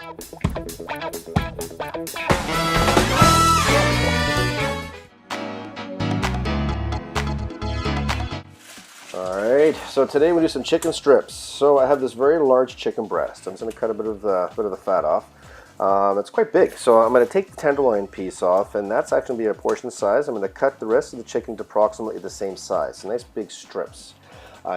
Alright, so today we do some chicken strips. So I have this very large chicken breast. I'm just going to cut a bit of the fat off. It's quite big, so I'm going to take the tenderloin piece off, and that's actually going to be a portion size. I'm going to cut the rest of the chicken to approximately the same size, so nice big strips.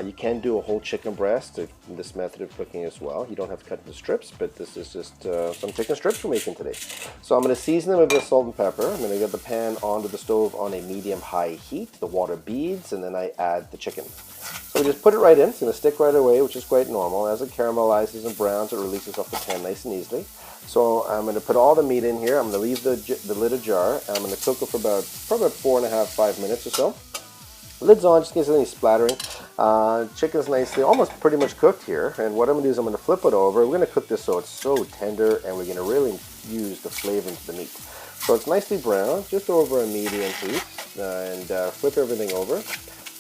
You can do a whole chicken breast in this method of cooking as well. You don't have to cut into strips, but this is just some chicken strips we're making today. So I'm going to season them with a bit of salt and pepper. I'm going to get the pan onto the stove on a medium-high heat. The water beads, and then I add the chicken. So we just put it right in. It's going to stick right away, which is quite normal. As it caramelizes and browns, it releases off the pan nice and easily. So I'm going to put all the meat in here. I'm going to leave the lid ajar. I'm going to cook it for probably about 4.5–5 minutes or so. Lid's on just in case there's any splattering. Chicken's nicely, almost pretty much cooked here. And what I'm going to do is I'm going to flip it over. We're going to cook this so it's so tender, and we're going to really infuse the flavor into the meat. So it's nicely brown, just over a medium heat, and flip everything over.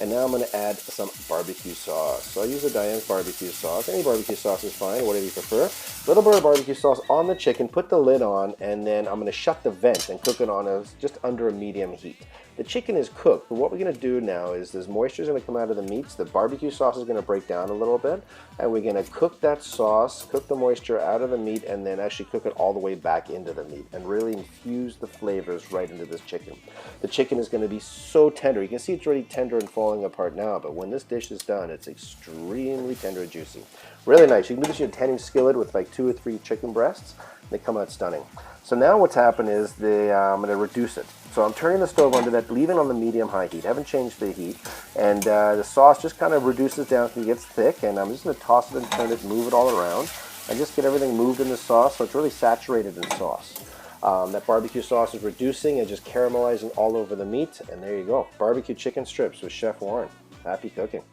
And now I'm going to add some barbecue sauce. So I use a Diane's barbecue sauce. Any barbecue sauce is fine, whatever you prefer. A little bit of barbecue sauce on the chicken, put the lid on, and then I'm going to shut the vent and cook it on just under a medium heat. The chicken is cooked, but what we're going to do now is there's moisture is going to come out of the meats. The barbecue sauce is going to break down a little bit, and we're going to cook that sauce, cook the moisture out of the meat, and then actually cook it all the way back into the meat and really infuse the flavors right into this chicken. The chicken is going to be so tender. You can see it's already tender and falling apart now, but when this dish is done, it's extremely tender and juicy. Really nice. You can do this in a 10-inch skillet with like 2 or 3 chicken breasts. They come out stunning. So now what's happened is I'm going to reduce it. So I'm turning the stove under that, leaving on the medium-high heat. I haven't changed the heat. And the sauce just kind of reduces down until it gets thick. And I'm just going to toss it and turn it, move it all around. And just get everything moved in the sauce so it's really saturated in sauce. That barbecue sauce is reducing and just caramelizing all over the meat. And there you go. Barbecue chicken strips with Chef Warren. Happy cooking.